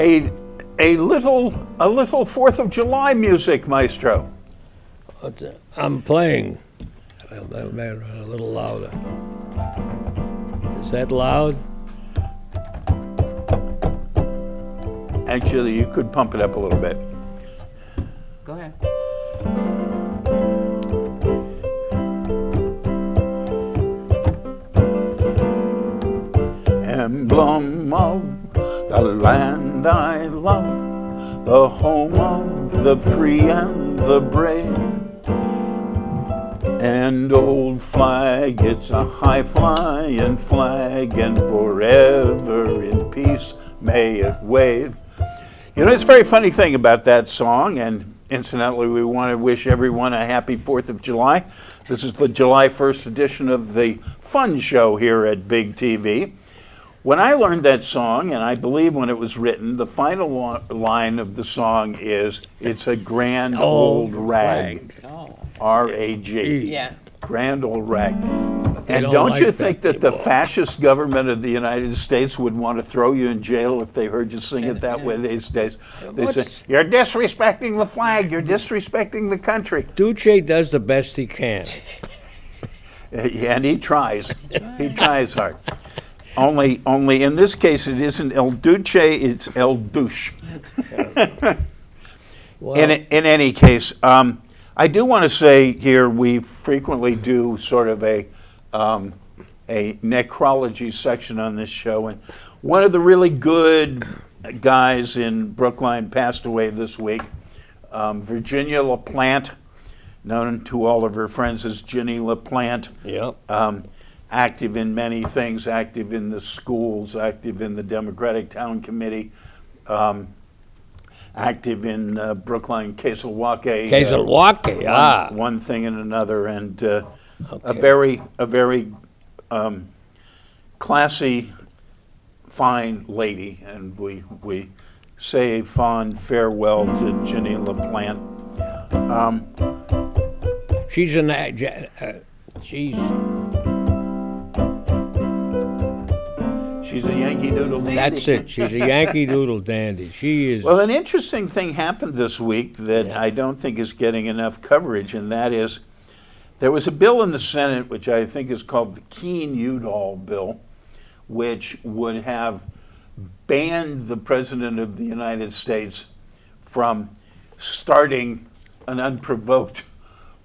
a little 4th of July music, Maestro. I'm playing. I'll make it a little louder. Is that loud? Actually, you could pump it up a little bit. Go ahead. Emblem of the land I love, the home of the free and the brave. And old flag, it's a high flying flag, and forever in peace may it wave. You know, it's a very funny thing about that song, and incidentally, we want to wish everyone a happy 4th of July. This is the July 1st edition of the Fun Show here at Big TV. When I learned that song, and I believe when it was written, the final line of the song is, "It's a grand old rag." Oh. R-A-G. Yeah. Grand old rag. And don't don't like you that think that the anymore. fascist government of the United States would want to throw you in jail if they heard you sing it that way these days? They say, "You're disrespecting the flag, you're disrespecting the country." Duce does the best he can. And he tries. He tries hard. Only in this case, it isn't El Duce, it's El Douche. Well, In any case, I do want to say here we frequently do sort of a necrology section on this show, and one of the really good guys in Brookline passed away this week. Virginia LaPlante, known to all of her friends as Ginny LaPlante. yep. Active in many things, active in the schools, active in the Democratic Town Committee, active in Brookline Kesselwaukee. Kesselwaukee, One thing and another, and a Okay. very classy, fine lady, and we say a fond farewell to Ginny LaPlante. She's She's a Yankee Doodle dandy. that's it. She's a Yankee Doodle dandy. She is. Well, an interesting thing happened this week that I don't think is getting enough coverage, and that is there was a bill in the Senate which I think is called the Keene-Udall bill, which would have banned the President of the United States from starting an unprovoked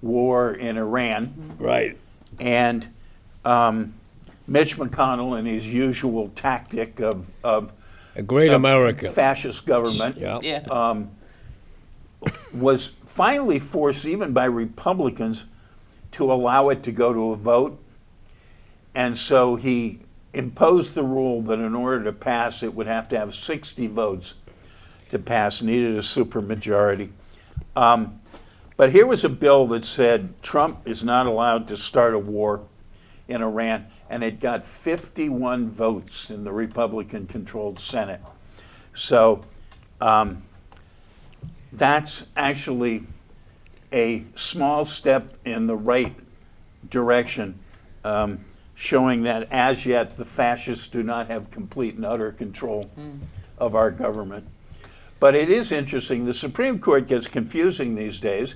war in Iran. right. And Mitch McConnell, in his usual tactic of A great American. fascist government, Yeah. Yeah. was finally forced, even by Republicans, to allow it to go to a vote. And so he imposed the rule that in order to pass, it would have to have 60 votes to pass, needed a supermajority. But here was a bill that said Trump is not allowed to start a war in Iran, and it got 51 votes in the Republican-controlled Senate. So that's actually a small step in the right direction, showing that as yet the fascists do not have complete and utter control of our government. But it is interesting, the Supreme Court gets confusing these days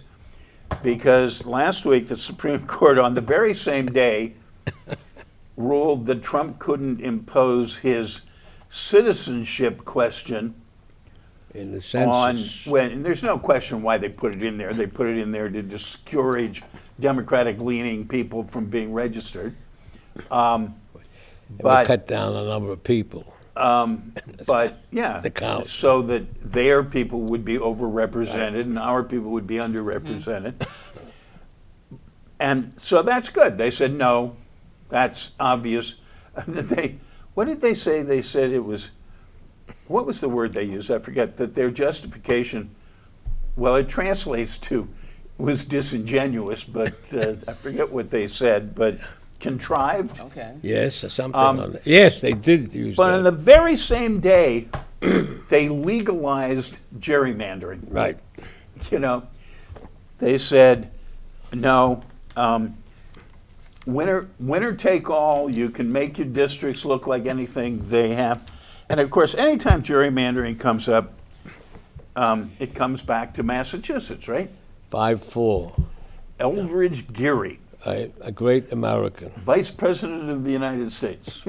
because last week the Supreme Court, on the very same day, ruled that Trump couldn't impose his citizenship question In the on census. when there's no question why they put it in there. They put it in there to discourage Democratic-leaning people from being registered. It would But cut down the number of people. but yeah, The count. so that their people would be overrepresented and our people would be underrepresented. And so that's good. They said no, that's obvious. What did they say? They said it was, what was the word they used? I forget. That their justification, well, it translates to, was disingenuous, but I forget what they said, but contrived. Okay. Yes, something on that. Yes, they did use But on that. the very same day, they legalized gerrymandering. Right. You know, they said, no, winner take all, you can make your districts look like anything they have. And of course, anytime gerrymandering comes up, it comes back to Massachusetts, right? 5-4. Eldridge Geary, A great American. Vice President of the United States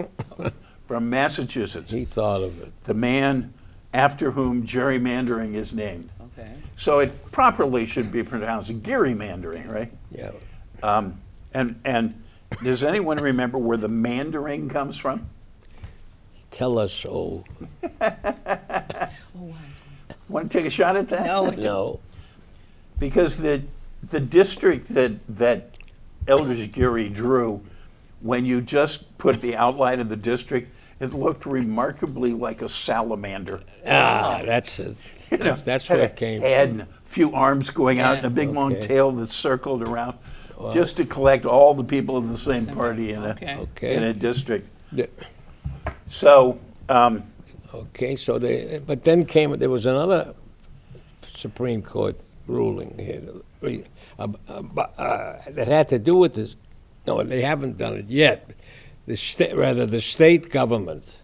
from Massachusetts, He thought of it. the man after whom gerrymandering is named. Okay. So it properly should be pronounced gerrymandering, right? Yeah. And does anyone remember where the Mandarin comes from? Tell us so. Oh, wise one. Want to take a shot at that? No. No. Because the district that Eldridge Geary drew, when you just put the outline of the district, it looked remarkably like a salamander. That's it. You know, That's had where a it came head from. and a few arms going out Yeah. and a big long Okay. tail that circled around, just to collect all the people of the same party in Okay. Okay. a district. Yeah. So Okay, so but then there was another Supreme Court ruling here that had to do with this. No, they haven't done it yet. The state government,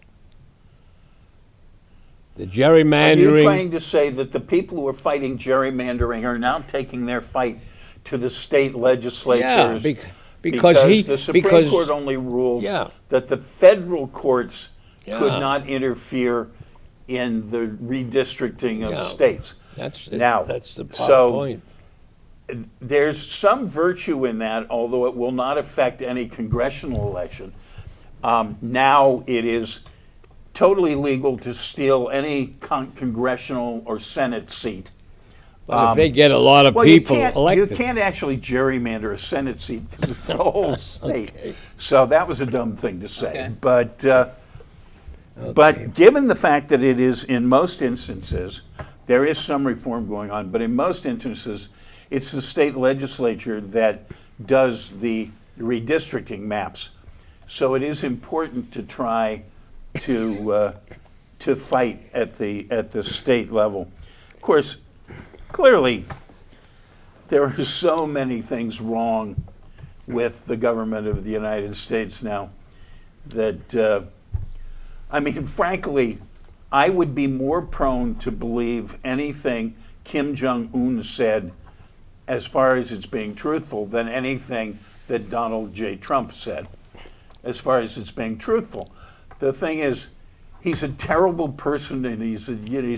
the are you gerrymandering. trying to say that the people who are fighting gerrymandering are now taking their fight to the state legislatures? Yeah, because the Supreme because Court only ruled Yeah. that the federal courts could Yeah. not interfere in the redistricting of Yeah. states. that's Now, the so- point. There's some virtue in that, although it will not affect any congressional election. Now it is totally legal to steal any congressional or Senate seat. But if they get a lot of people you elected, can't actually gerrymander a Senate seat to the whole state. Okay. So that was a dumb thing to say. Okay. But given the fact that it is in most instances, there is some reform going on, but in most instances, it's the state legislature that does the redistricting maps. So it is important to try to fight at the state level. Of course, clearly, there are so many things wrong with the government of the United States now that, I mean, frankly, I would be more prone to believe anything Kim Jong-un said as far as it's being truthful than anything that Donald J. Trump said as far as it's being truthful. The thing is, he's a terrible person and he's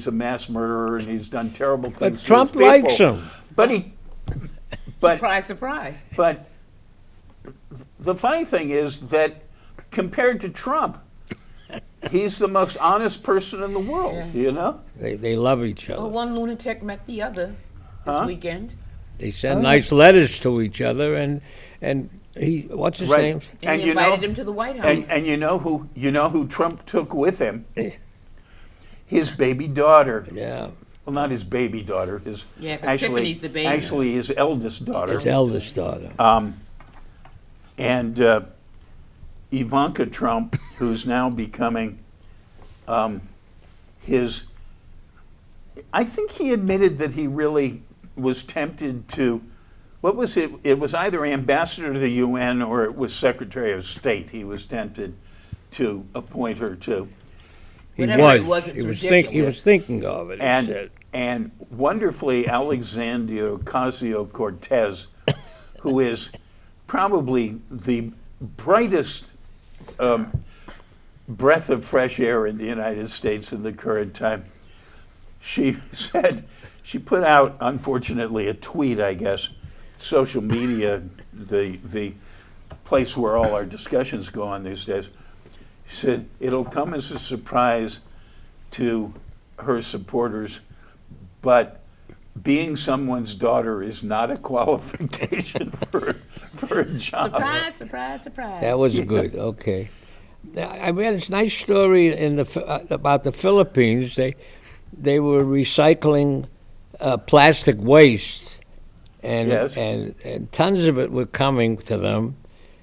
a mass murderer and he's done terrible things. to Trump his people. likes him. But Surprise, surprise. but the funny thing is that compared to Trump, he's the most honest person in the world, Yeah. you know? they love each other. Well, one lunatic met the other this Huh? weekend. They send nice letters to each other, and he what's his Right. name? And he you know- invited him to the White House. And you know who Trump took with him? His baby daughter. Yeah, Well, not his baby daughter. His Yeah, 'cause Tiffany's the baby. Actually, his eldest daughter. his eldest daughter. And Ivanka Trump, who's now becoming his. I think he admitted that he really was tempted to. What was it? It was either ambassador to the UN or it was Secretary of State. He was tempted to appoint her to. Whatever it was, it's he ridiculous. was thinking of it. He And said. and wonderfully, Alexandria Ocasio-Cortez, who is probably the brightest breath of fresh air in the United States in the current time. She said, she put out, unfortunately, a tweet, I guess, social media, the place where all our discussions go on these days. She said, it'll come as a surprise to her supporters, but being someone's daughter is not a qualification for a job. Surprise, surprise, surprise. That was good. Okay. I read this nice story about the Philippines. They were recycling plastic waste, and, Yes. and tons of it were coming to them,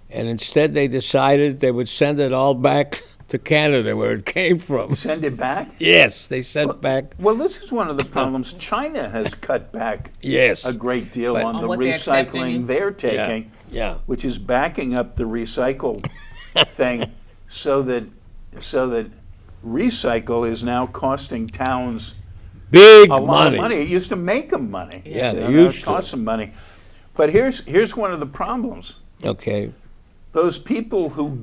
and instead they decided they would send it all back to Canada, where it came from. Send it back? Yes, they sent back. Well, this is one of the problems. China has cut back Yes. a great deal But- on On the what they're accepting. recycling they're taking, Yeah. which is backing up the recycle thing so that recycle is now costing towns Big a lot of money. money. It used to make them money. Yeah, they now used it costs to. them money. But here's one of the problems. Okay. Those people who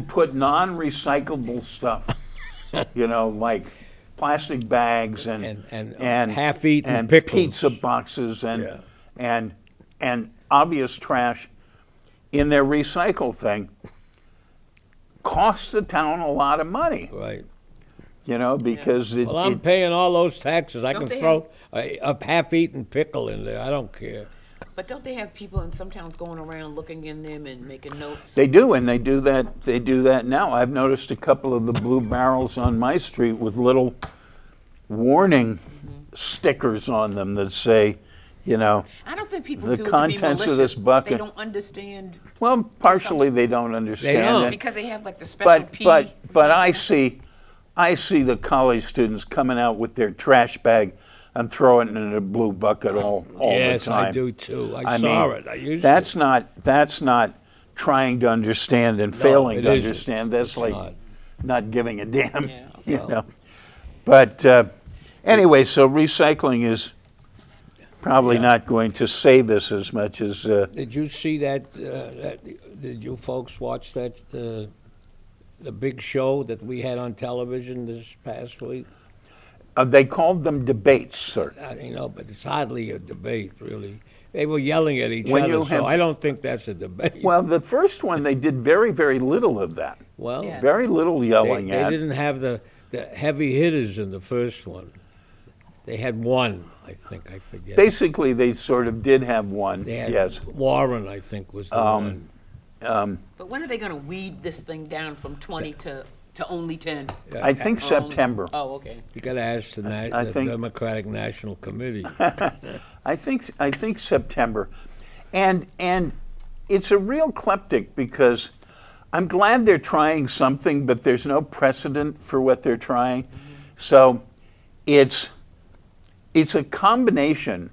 put non-recyclable stuff, like plastic bags and half-eaten and pickles. pizza boxes Yeah. and obvious trash in their recycle thing, costs the town a lot of money. Right. Because Well, I'm paying all those taxes. I Don't can they throw a half-eaten pickle in there. I don't care. But don't they have people in some towns going around looking in them and making notes? They do, and they do that. They do that now. I've noticed a couple of the blue barrels on my street with little warning stickers on them that say, I don't think people the do it to be contents of malicious. this bucket. They don't understand well, partially they don't understand don't. it. because they have like the special P. But I see the college students coming out with their trash bag and throwing it in a blue bucket all Yes, the time. I do too. I I saw mean, it. I used that's to. not trying to understand and failing it to isn't. understand. That's It's like not. not giving a damn. Yeah, You know. But anyway, so recycling is probably not going to save us as much as. Did you see that? Did you folks watch that? The big show that we had on television this past week. They called them debates, sir. But it's hardly a debate, really. They were yelling at each When other, you so have- I don't think that's a debate. Well, the first one they did very, very little of that. Well, Yeah. Very little they yelling at. didn't have the heavy hitters in the first one. They had one, I think. I forget. Basically, they sort of did have one. They had Yes. Warren, I think, was the one. But when are they going to weed this thing down from 20 to only 10? I think September. Oh, okay. You got to ask the, I the think- Democratic National Committee. I think September, and it's a real kleptic because I'm glad they're trying something, but there's no precedent for what they're trying. So it's a combination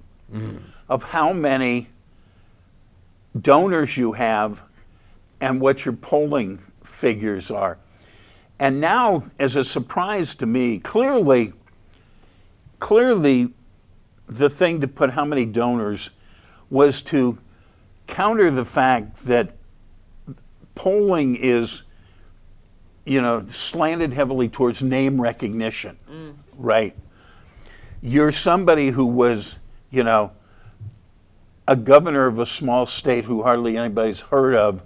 of how many donors you have and what your polling figures are. And now, as a surprise to me, clearly the thing to put how many donors was to counter the fact that polling is, slanted heavily towards name recognition, right? You're somebody who was, a governor of a small state who hardly anybody's heard of,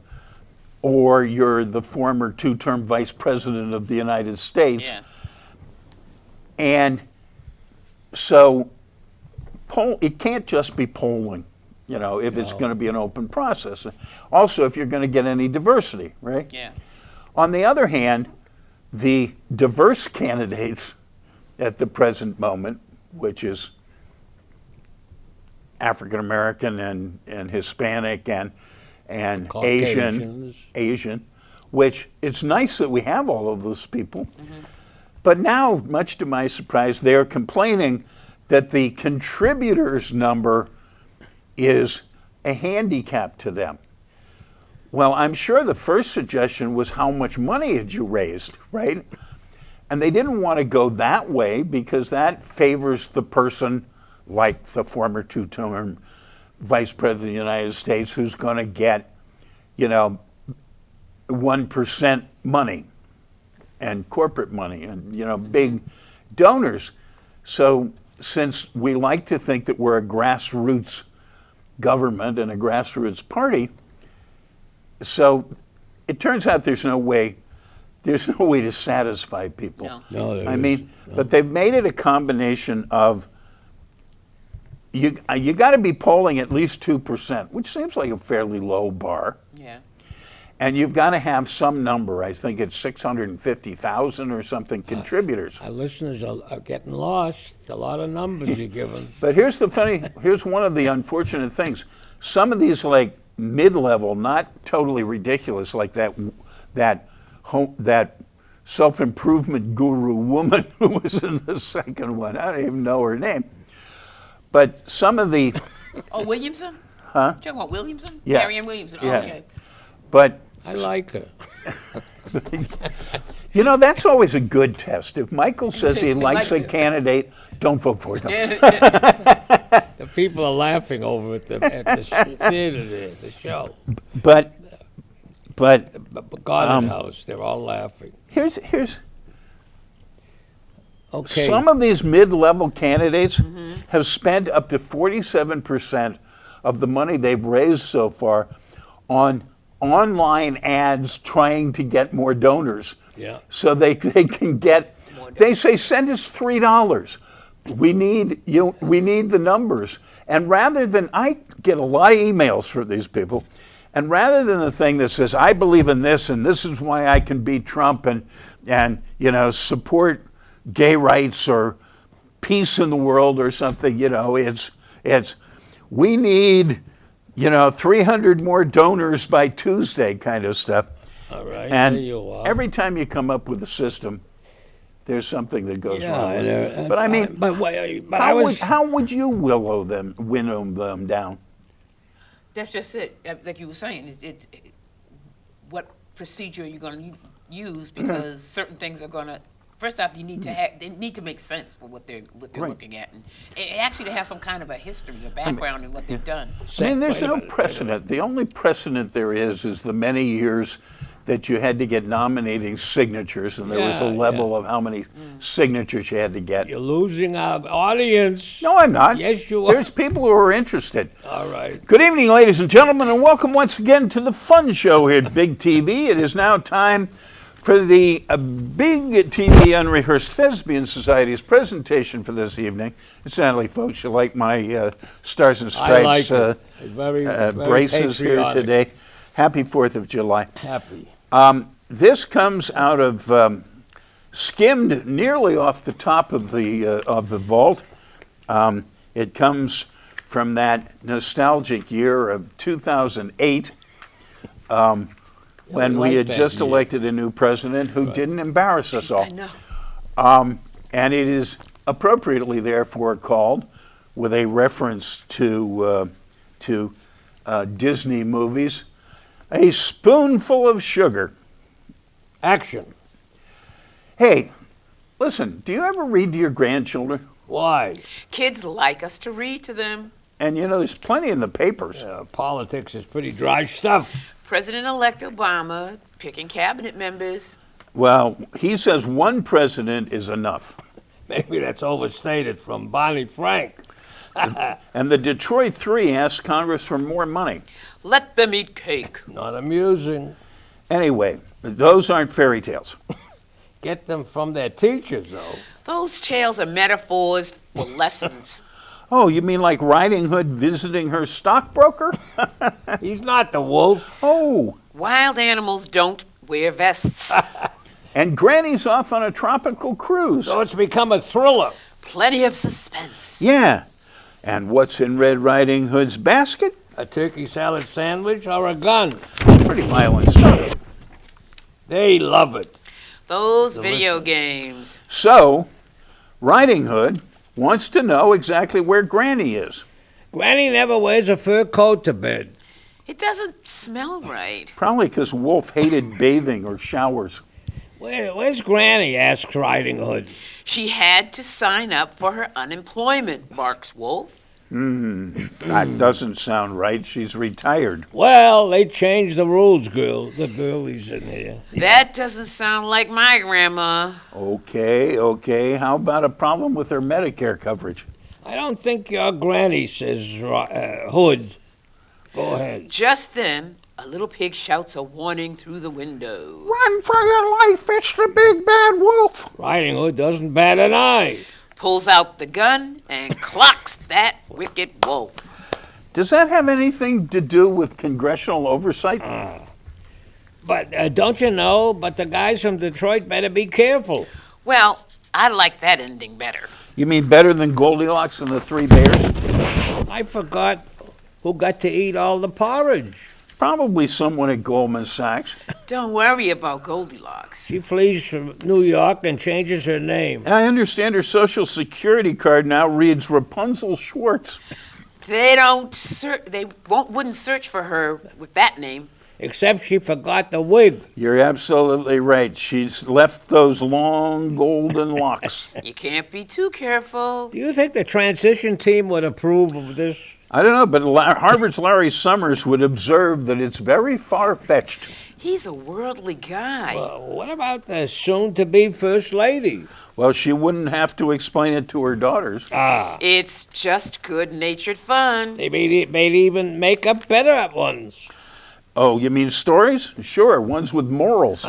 or you're the former two-term vice president of the United States. Yeah. And so it can't just be polling, if it's going to be an open process. Also, if you're going to get any diversity, right? Yeah. On the other hand, the diverse candidates at the present moment, which is African American and Hispanic and Caucasians. Asian, which it's nice that we have all of those people. But now, much to my surprise, they're complaining that the contributors number is a handicap to them. Well, I'm sure the first suggestion was how much money had you raised, right? And they didn't want to go that way because that favors the person like the former two-term vice president of the United States who's going to get, 1% money and corporate money and, big donors. So since we like to think that we're a grassroots government and a grassroots party, so it turns out there's no way to satisfy people. No. No, there I is. mean, but they've made it a combination of you got to be polling at least 2%, which seems like a fairly low bar. Yeah. And you've got to have some number. I think it's 650,000 or something contributors. Our listeners are getting lost. A lot of numbers you're giving. But here's one of the unfortunate things. Some of these like mid-level, not totally ridiculous, like that self-improvement guru woman who was in the second one. I don't even know her name. But some of the, Oh, Williamson? Huh? You talking about Williamson? Yeah. Marianne Williamson. Oh, Yeah. okay. but I like her. You know, that's always a good test. If Michael says If he he likes likes a it. candidate, don't vote for them. The people are laughing over at the theater there, the show. But Garden House, they're all laughing. here's Okay. some of these mid-level candidates have spent up to 47% of the money they've raised so far on online ads trying to get more donors. Yeah. So they can get, they say, send us $3. We need the numbers. And rather than, I get a lot of emails from these people, and rather than the thing that says, I believe in this and this is why I can beat Trump and support gay rights or peace in the world or something, it's we need 300 more donors by Tuesday kind of stuff. All right, And there you are. every time you come up with a system, there's something that goes Yeah, wrong with it. and, But I mean, but I was. how would you winnow them down? That's just it. Like you were saying, what procedure are you going to use? Because certain things are going to. First off, they need to make sense for what they're Right. looking at, and actually to have some kind of a history, a background in what they've done. I mean, there's Wait a no minute, precedent. The only precedent there is the many years that you had to get nominating signatures, and there was Yeah, a level of how many signatures you had to get. You're losing our audience. No, I'm not. Yes, you are. There's people who are interested. All right. Good evening, ladies and gentlemen, and welcome once again to the fun show here at Big TV. It is now time for the Big TV Unrehearsed Thespian Society's presentation for this evening. Incidentally, folks, you like my Stars and I like Stripes it. Very braces here patriotic. today. Happy 4th of July. Happy. This comes out of skimmed nearly off the top of the vault. It comes from that nostalgic year of 2008, when we like had that just year. elected a new president who didn't embarrass us all. I know. And it is appropriately, therefore, called, with a reference to Disney movies, A Spoonful of Sugar. Action. Hey, listen, do you ever read to your grandchildren? Why? Kids like us to read to them. And there's plenty in the papers. Politics is pretty dry stuff. President-elect Obama picking cabinet members. Well, he says one president is enough. Maybe that's overstated from Bonnie Frank. And the Detroit Three asked Congress for more money. Let them eat cake. Not amusing. Anyway, those aren't fairy tales. Get them from their teachers, though. Those tales are metaphors for lessons. Oh, you mean like Riding Hood visiting her stockbroker? He's not the wolf. Oh, Wild animals don't wear vests. and Granny's off on a tropical cruise. So it's become a thriller. Plenty of suspense. Yeah. And what's in Red Riding Hood's basket? A turkey salad sandwich or a gun. Pretty violent stuff. They love it. Those video games. So, Riding Hood wants to know exactly where Granny is. Granny never wears a fur coat to bed. It doesn't smell right. Probably because Wolf hated bathing or showers. Where's Granny? Asks Riding Hood. She had to sign up for her unemployment, barks Wolf. That doesn't sound right. She's retired. Well, they changed the rules, girl. The girlies in here. That doesn't sound like my grandma. Okay. How about a problem with her Medicare coverage? I don't think your Granny, says Hood. Go ahead. Just then, a little pig shouts a warning through the window. Run for your life, it's the big bad wolf. Riding Hood doesn't bat an eye. Pulls out the gun and clocks that wicked wolf. Does that have anything to do with congressional oversight? But don't you know? But the guys from Detroit better be careful. Well, I like that ending better. You mean better than Goldilocks and the Three Bears? I forgot who got to eat all the porridge. Probably someone at Goldman Sachs. Don't worry about Goldilocks. She flees from New York and changes her name. I understand her Social Security card now reads Rapunzel Schwartz. They wouldn't search for her with that name. except she forgot the wig. You're absolutely right. She's left those long golden locks. You can't be too careful. Do you think the transition team would approve of this? I don't know, but Harvard's Larry Summers would observe that it's very far-fetched. He's a worldly guy. What about the soon-to-be First Lady? Well, she wouldn't have to explain it to her daughters. It's just good-natured fun. They may even make up better ones. Oh, you mean stories? Sure, ones with morals.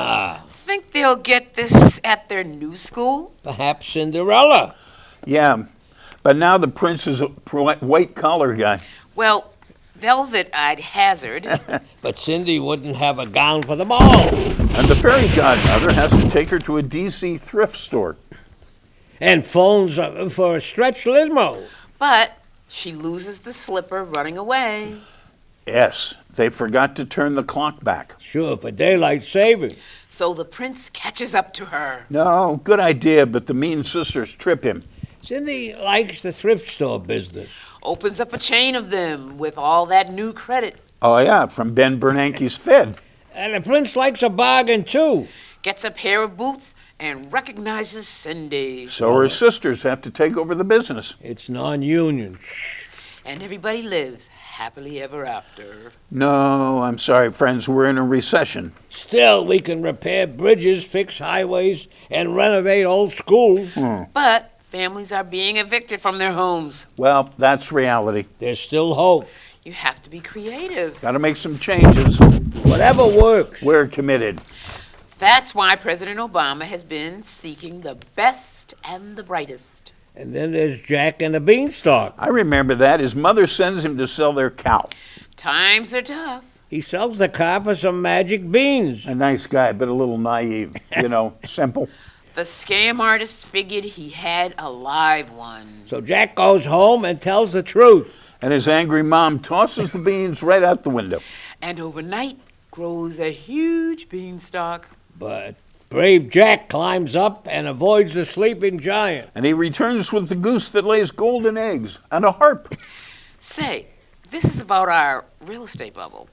Think they'll get this at their new school? Perhaps Cinderella. Yeah, but now the prince is a white-collar guy. Well, velvet-eyed hazard. But Cindy wouldn't have a gown for the ball. And the fairy godmother has to take her to a D.C. thrift store. And phones for a stretch limo. But she loses the slipper running away. Yes, they forgot to turn the clock back. Sure, for daylight saving. So the prince catches up to her. No, good idea, but the mean sisters trip him. Cindy likes the thrift store business. Opens up a chain of them with all that new credit. Oh, yeah, from Ben Bernanke's Fed. And the prince likes a bargain, too. Gets a pair of boots and recognizes Cindy. So her sisters have to take over the business. It's non-union. Shh. And everybody lives happily ever after. No, I'm sorry, friends, we're in a recession. Still, we can repair bridges, fix highways, and renovate old schools. But families are being evicted from their homes. Well, that's reality. There's still hope. You have to be creative. Got to make some changes. Whatever works. We're committed. That's why President Obama has been seeking the best and the brightest. And then there's Jack and the Beanstalk. I remember that. His mother sends him to sell their cow. Times are tough. He sells the car for some magic beans. A nice guy, but a little naive, simple. The scam artist figured he had a live one. So Jack goes home and tells the truth. And his angry mom tosses the beans right out the window. And overnight grows a huge beanstalk. But brave Jack climbs up and avoids the sleeping giant. And he returns with the goose that lays golden eggs and a harp. Say, this is about our real estate bubble.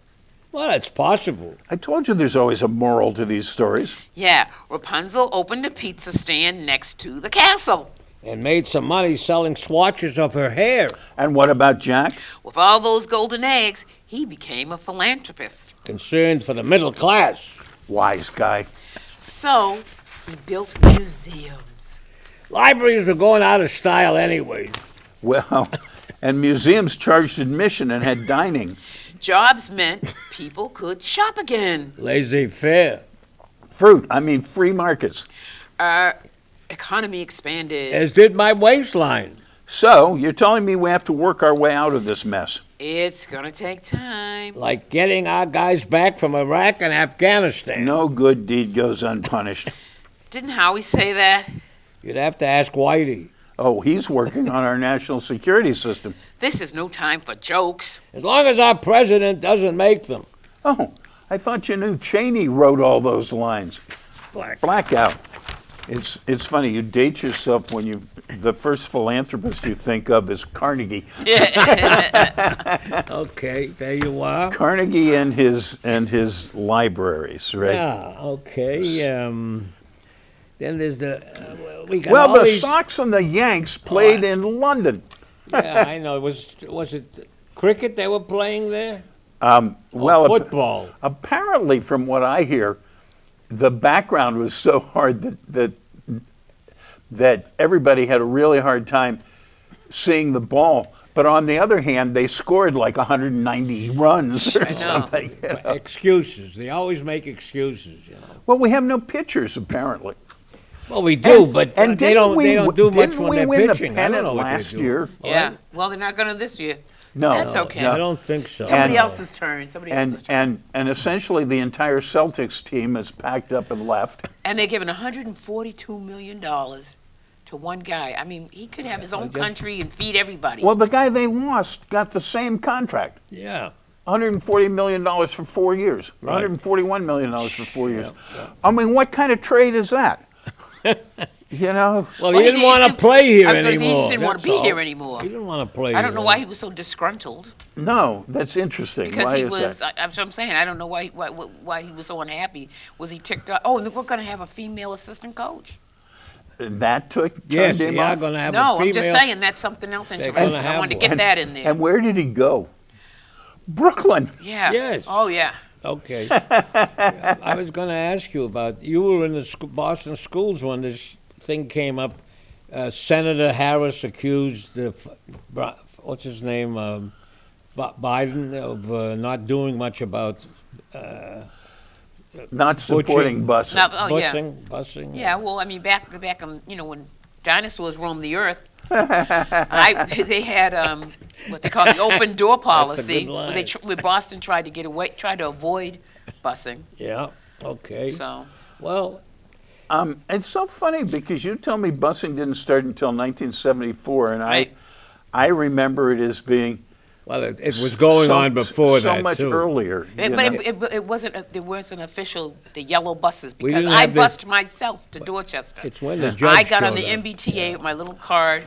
Well, it's possible. I told you there's always a moral to these stories. Yeah, Rapunzel opened a pizza stand next to the castle. And made some money selling swatches of her hair. And what about Jack? With all those golden eggs, he became a philanthropist. Concerned for the middle class. Wise guy. So, he built museums. Libraries were going out of style anyway. Well, and museums charged admission and had dining. Jobs meant people could shop again. Laissez-faire. Free markets. Our economy expanded. As did my waistline. So, you're telling me we have to work our way out of this mess? It's gonna take time. Like getting our guys back from Iraq and Afghanistan. No good deed goes unpunished. Didn't Howie say that? You'd have to ask Whitey. Oh, he's working on our national security system. This is no time for jokes. As long as our president doesn't make them. Oh, I thought you knew Cheney wrote all those lines. Blackout. It's funny, you date yourself when the first philanthropist you think of is Carnegie. Okay, there you are. Carnegie and his libraries, right? Yeah, okay. Then there's we got Well, all the these, Sox and the Yanks played in London. Yeah, I know. Was it cricket they were playing there? Well, Football. Apparently, from what I hear, the background was so hard that everybody had a really hard time seeing the ball. But on the other hand, they scored like 190 runs or I know. something. Excuses. They always make excuses, you know. Well, we have no pitchers apparently. Well, we do, but And they don't do much didn't when we they're win pitching. the I don't pennant know what they're last doing. year? Yeah. Well, they're not gonna this year. No, That's okay. I don't think so. Somebody And- else's turn. Somebody else's turn. And essentially the entire Celtics team is packed up and left. And they're giving $142 million to one guy. I mean, he could have his own country and feed everybody. Well, the guy they lost got the same contract. Yeah. $140 million for 4 years. Right. $141 million for 4 years. I mean, what kind of trade is that? You know, Well, he didn't want to play here I was gonna say, anymore. he just didn't want that's to be all. here anymore. He didn't want to play I don't here know why he was so disgruntled. no, that's interesting. Because Why he is was, that? that's what I'm saying. I don't know why he was so unhappy. Was he ticked off? Oh, and we're going to have a female assistant coach. That turned Yes, him they are off? going to have No, a female. I'm just saying that's something else gonna interesting. I have wanted to one. get that in there. And where did he go? Brooklyn. Yeah. Yes. Oh, yeah. Okay. I was going to ask you about, you were in the Boston schools when this thing came up. Senator Harris accused, what's his name, Biden of not doing much about Not supporting busing. No, oh, yeah. busing. Yeah, well, I mean, back when dinosaurs roamed the earth, they had what they call the open door policy. good Where, line. where Boston tried to avoid busing. Yeah, okay. So Well, It's so funny because you tell me busing didn't start until 1974, and Right. I remember it as being it was going on before so that, much too. earlier. you know. it wasn't. There wasn't official the yellow buses We because didn't I have the- bused myself to Dorchester. It's when the judge I got on the showed up. MBTA with my little card.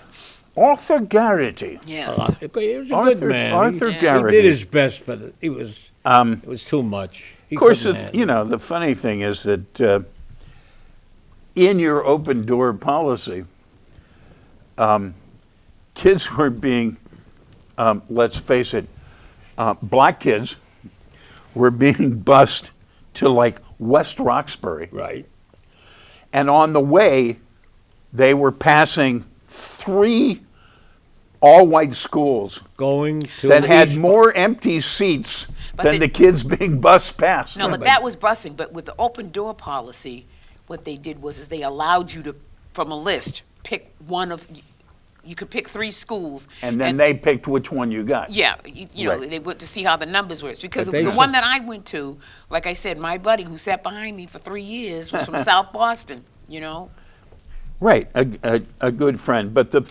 Arthur Garrity. Yes. He was a Arthur- good man. Arthur he Garrity. did his best, but it was too much. He Of course, couldn't it's, handle you know, the funny thing is that in your open door policy, kids were being, let's face it, black kids were being bused to like West Roxbury. Right. And on the way, they were passing 3 all-white schools Going to that had East- more empty seats But than they- the kids being bused past. No, but that was busing. But with the open door policy, what they did was they allowed you to, from a list, pick one of. You could pick 3 schools. And then they picked which one you got. Yeah, you know, Right. they went to see how the numbers were. Because But they the said- one that I went to, like I said, my buddy who sat behind me for 3 years was from South Boston, you know? Right, a good friend. But the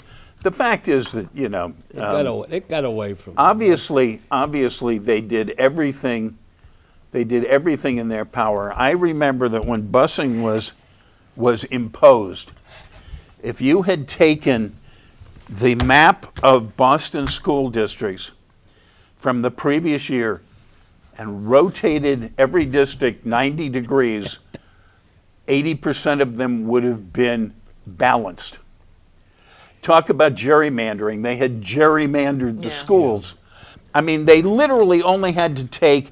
fact is that, you know, it got away from obviously they did everything. They did everything in their power. I remember that when busing was imposed, if you had taken the map of Boston school districts from the previous year and rotated every district 90 degrees, 80% of them would have been balanced. Talk about gerrymandering. They had gerrymandered the Yeah. schools. I mean, they literally only had to take,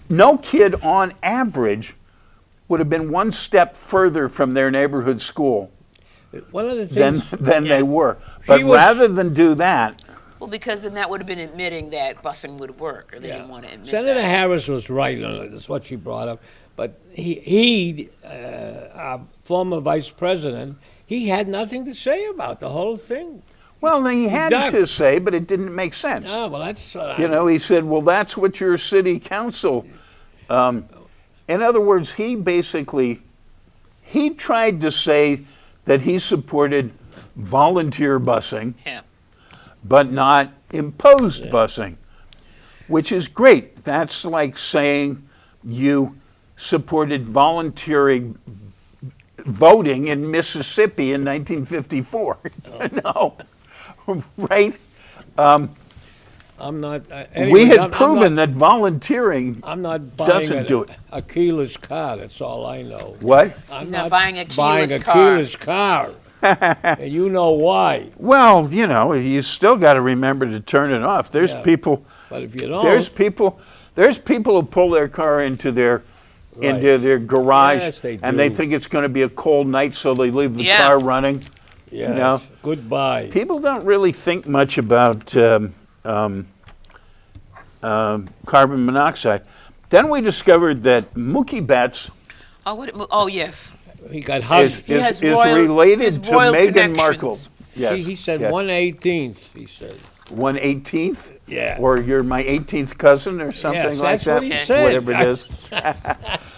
no kid on average would have been one step further from their neighborhood school One of the than, things. than they were. But was- rather than do that, Well, because then that would have been admitting that busing would work, or they didn't want to admit Senator that. Harris was right on it. That's what she brought up. But he our former vice president, he had nothing to say about the whole thing. well, he had ducked. to say, but it didn't make sense. Oh, well, that's what You know, he said, well, that's what your city council. In other words, he tried to say that he supported volunteer busing, Yeah. but not imposed busing, which is great. That's like saying you supported volunteering voting in Mississippi in 1954. No, right? I'm not. We anyway, had I'm proven not, that volunteering I'm not buying doesn't do it. a keyless car. That's all I know. what? I'm He's not buying a keyless car. keyless car. And you know why. Well, you know, you still got to remember to turn it off. There's Yeah. people. But if you don't, There's people who pull their car into their garage, Yes, they and they do. think it's going to be a cold night, so they leave the Yeah. car running. yes, know, goodbye. People don't really think much about carbon monoxide. Then we discovered that Mookie Betts Oh, yes. He got hugged. He has is royal- related his to royal Meghan Markle. connections. Yes, He said yes. 1/18th. He said. 1/18th? Yeah. Or you're my 18th cousin or something Yes, like that's that? what he said. Whatever it is.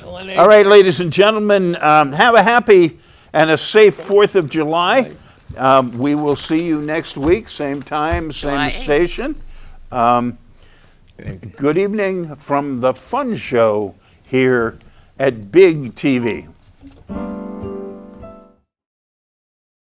1/18th. All right, ladies and gentlemen, have a happy and a safe 4th of July. We will see you next week, same time, July same 8th. station. Good evening from the Fun Show here at Big TV.